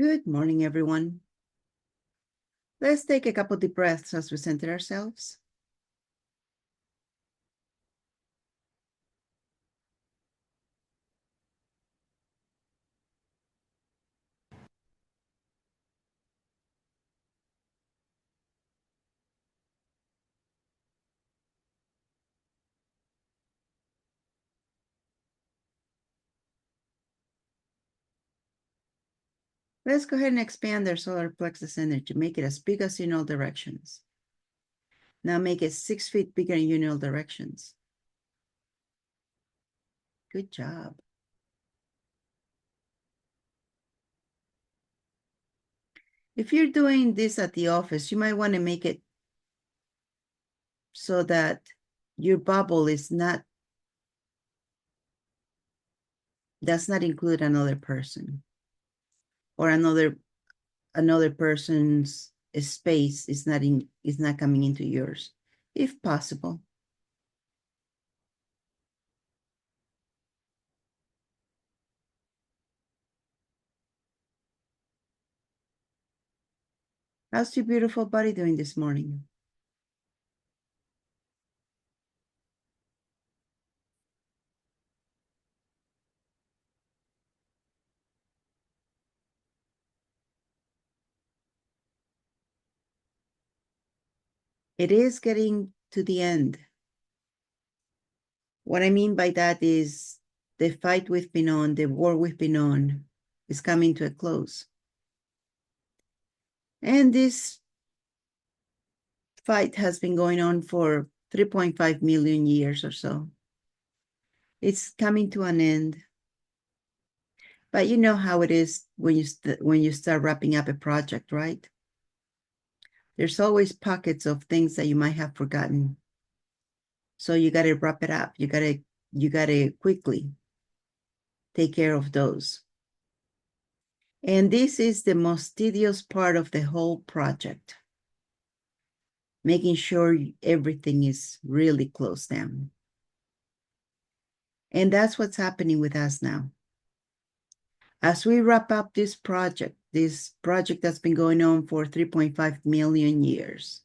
Good morning, everyone. Let's take a couple deep breaths as we center ourselves. Let's go ahead and expand our solar plexus energy. Make it as big as in all directions. Now make it 6 feet bigger in all directions. Good job. If you're doing this at the office, you might want to make it so that your bubble does not include another person, or another person's space is not coming into yours, if possible. How's your beautiful body doing this morning? It is getting to the end. What I mean by that is the fight we've been on, the war we've been on, is coming to a close. And this fight has been going on for 3.5 million years or so. It's coming to an end. But you know how it is when you start wrapping up a project, right? There's always pockets of things that you might have forgotten. So you got to wrap it up. You got to quickly take care of those. And this is the most tedious part of the whole project, making sure everything is really closed down. And that's what's happening with us now. As we wrap up this project that's been going on for 3.5 million years,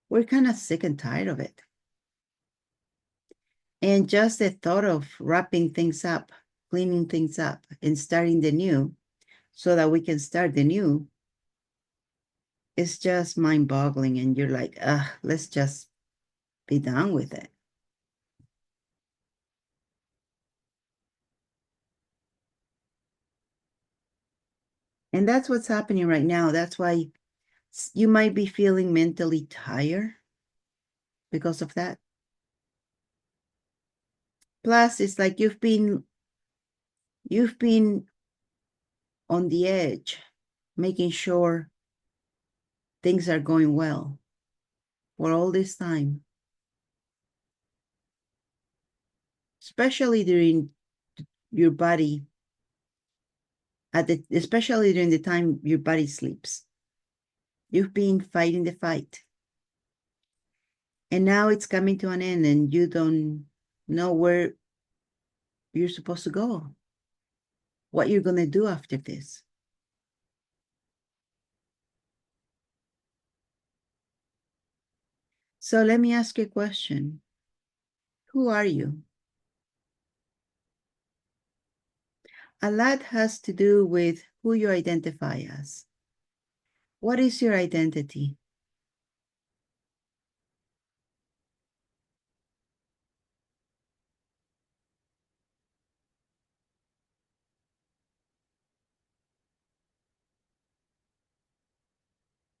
we're kind of sick and tired of it. And just the thought of wrapping things up, cleaning things up, and starting the new so that we can start the new, it's just mind-boggling. And you're like, let's just be done with it. And that's what's happening right now. That's why you might be feeling mentally tired because of that. Plus, it's like you've been on the edge, making sure things are going well for all this time. Especially during your body, especially during the time your body sleeps. You've been fighting the fight. And now it's coming to an end and you don't know where you're supposed to go, what you're going to do after this. So let me ask you a question. Who are you? A lot has to do with who you identify as. What is your identity?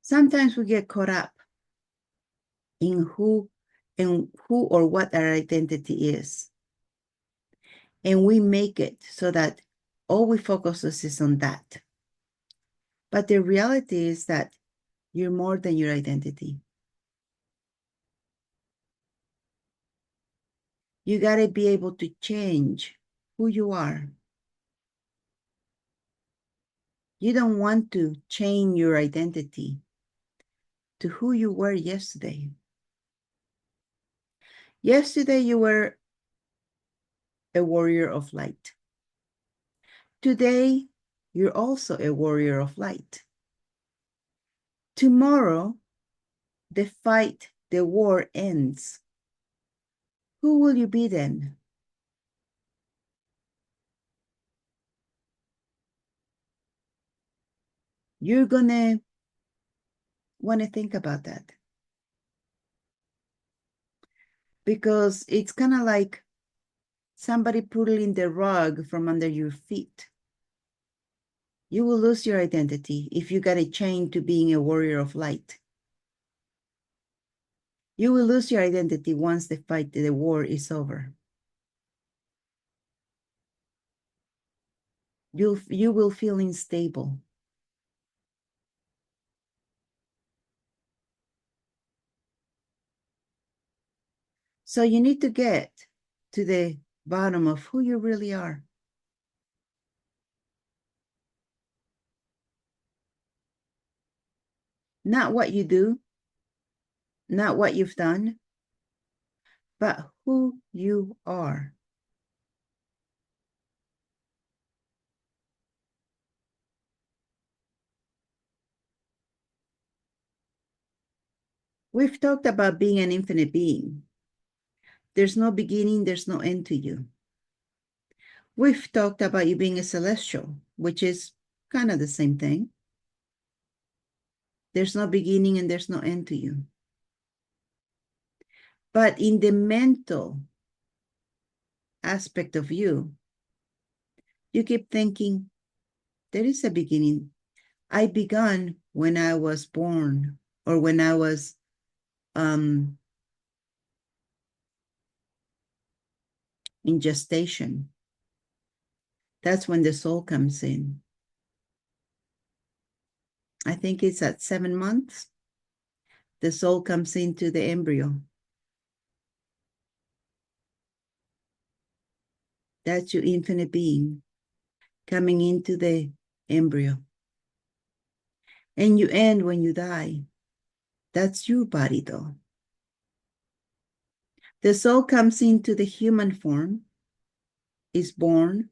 Sometimes we get caught up in who or what our identity is. And we make it so that all we focus is on that. But the reality is that you're more than your identity. You got to be able to change who you are. You don't want to change your identity to who you were yesterday. Yesterday, you were a warrior of light. Today, you're also a warrior of light. Tomorrow, the fight, the war ends. Who will you be then? You're gonna want to think about that, because it's kind of like somebody pulling the rug from under your feet. You will lose your identity if you got a chain to being a warrior of light. You will lose your identity once the fight, the war is over. You will feel unstable. So you need to get to the bottom of who you really are. Not what you do, not what you've done, but who you are. We've talked about being an infinite being. There's no beginning, there's no end to you. We've talked about you being a celestial, which is kind of the same thing. There's no beginning and there's no end to you. But in the mental aspect of you, you keep thinking, there is a beginning. I began when I was born, or when I was in gestation. That's when the soul comes in. I think it's at 7 months. The soul comes into the embryo. That's your infinite being coming into the embryo. And you end when you die. That's your body, though. The soul comes into the human form, is born,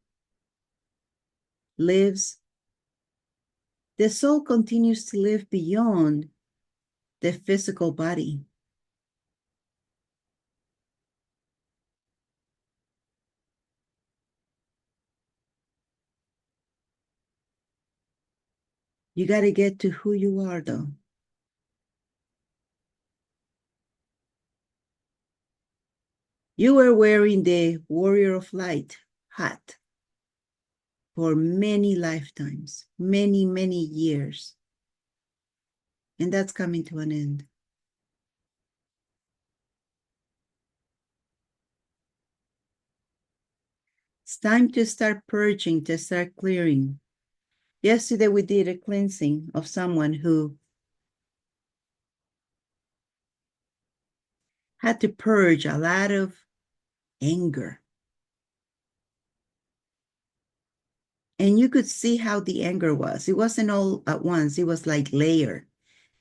lives. The soul continues to live beyond the physical body. You got to get to who you are, though. You were wearing the Warrior of Light hat for many lifetimes, many, many years. And that's coming to an end. It's time to start purging, to start clearing. Yesterday, we did a cleansing of someone who had to purge a lot of anger. And you could see how the anger was. It wasn't all at once, it was like layered.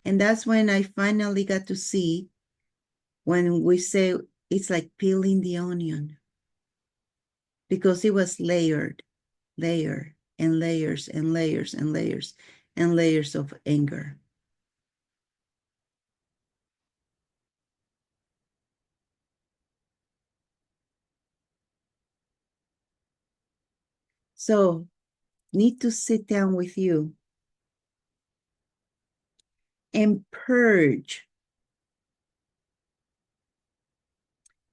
And that's when I finally got to see, when we say it's like peeling the onion, because it was layered, layer and layers and layers and layers and layers of anger. So need to sit down with you and purge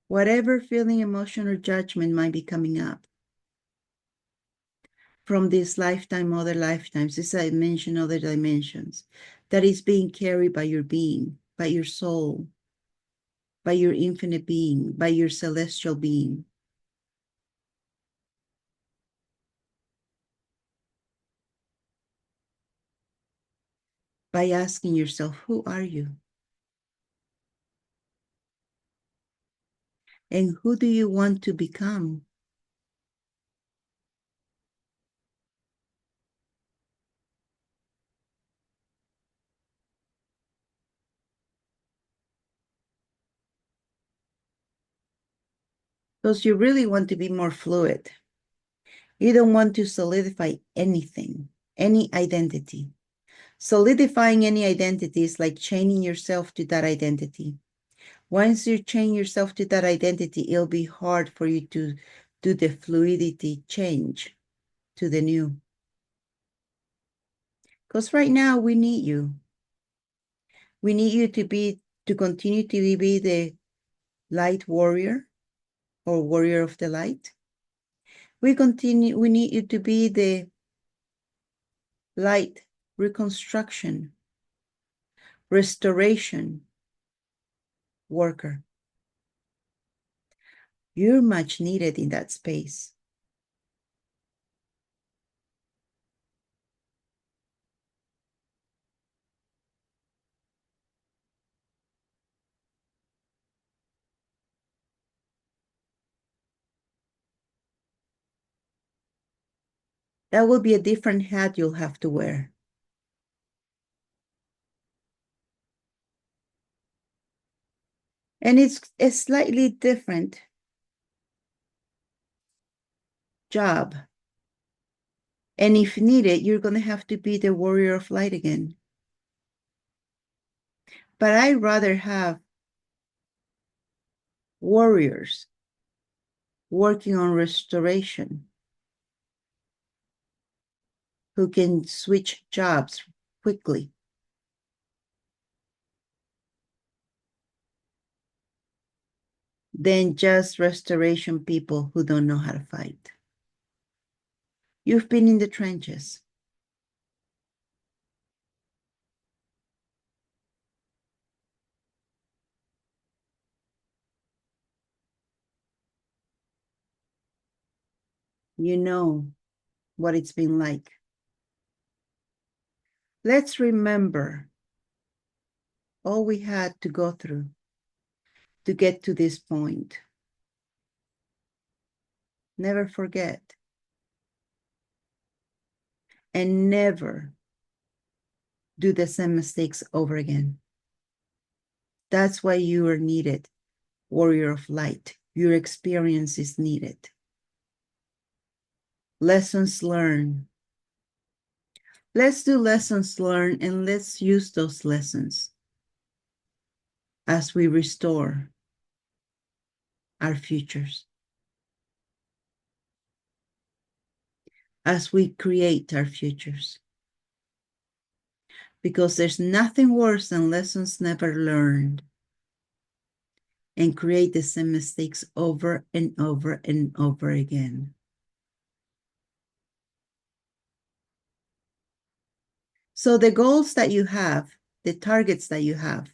whatever feeling, emotion, or judgment might be coming up from this lifetime, other lifetimes, this dimension, other dimensions, that is being carried by your being, by your soul, by your infinite being, by your celestial being. By asking yourself, who are you? And who do you want to become? Because you really want to be more fluid. You don't want to solidify anything, any identity. Solidifying any identity is like chaining yourself to that identity. Once you chain yourself to that identity, it'll be hard for you to do the fluidity change to the new. Because right now we need you. We need you to continue to be the light warrior or warrior of the light. We need you to be the light reconstruction, restoration worker. You're much needed in that space. That will be a different hat you'll have to wear. And it's a slightly different job. And if needed, you're going to have to be the warrior of light again. But I'd rather have warriors working on restoration who can switch jobs quickly than just restoration people who don't know how to fight. You've been in the trenches. You know what it's been like. Let's remember all we had to go through to get to this point. Never forget. And never do the same mistakes over again. That's why you are needed, warrior of light. Your experience is needed. Lessons learned. Let's do lessons learned and let's use those lessons as we restore our futures, as we create our futures. Because there's nothing worse than lessons never learned and create the same mistakes over and over and over again. So the goals that you have, the targets that you have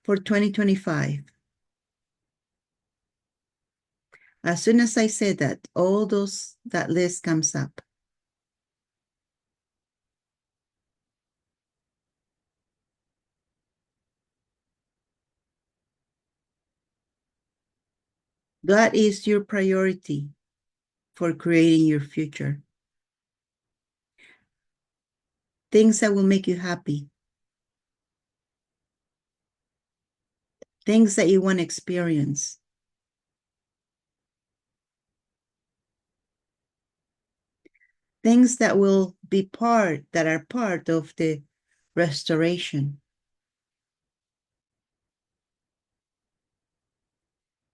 for 2025, as soon as I say that, that list comes up. That is your priority for creating your future. Things that will make you happy. Things that you want to experience. Things that are part of the restoration.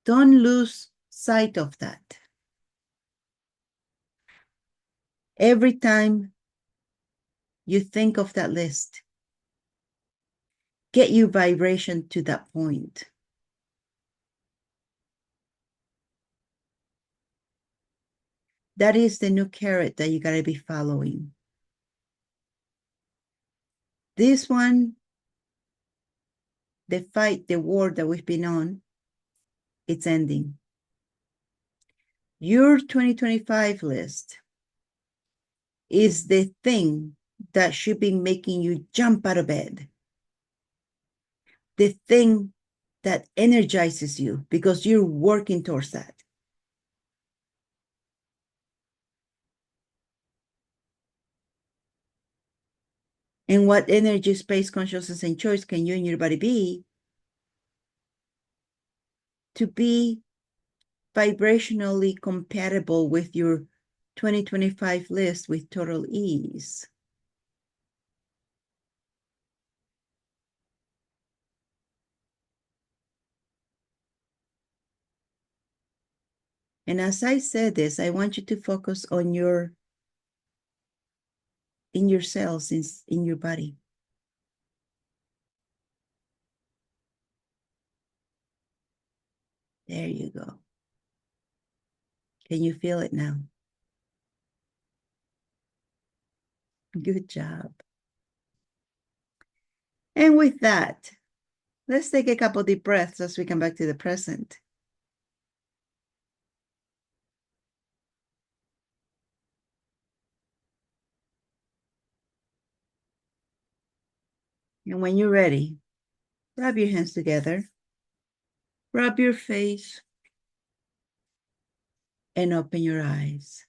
Don't lose sight of that. Every time you think of that list, get your vibration to that point. That is the new carrot that you got to be following. This one, the fight, the war that we've been on, it's ending. Your 2025 list is the thing that should be making you jump out of bed. The thing that energizes you because you're working towards that. And what energy, space, consciousness, and choice can you and your body be to be vibrationally compatible with your 2025 list with total ease. And as I said this, I want you to focus on in your cells, in your body. There you go. Can you feel it now? Good job. And with that, let's take a couple deep breaths as we come back to the present. And when you're ready, rub your hands together, rub your face, and open your eyes.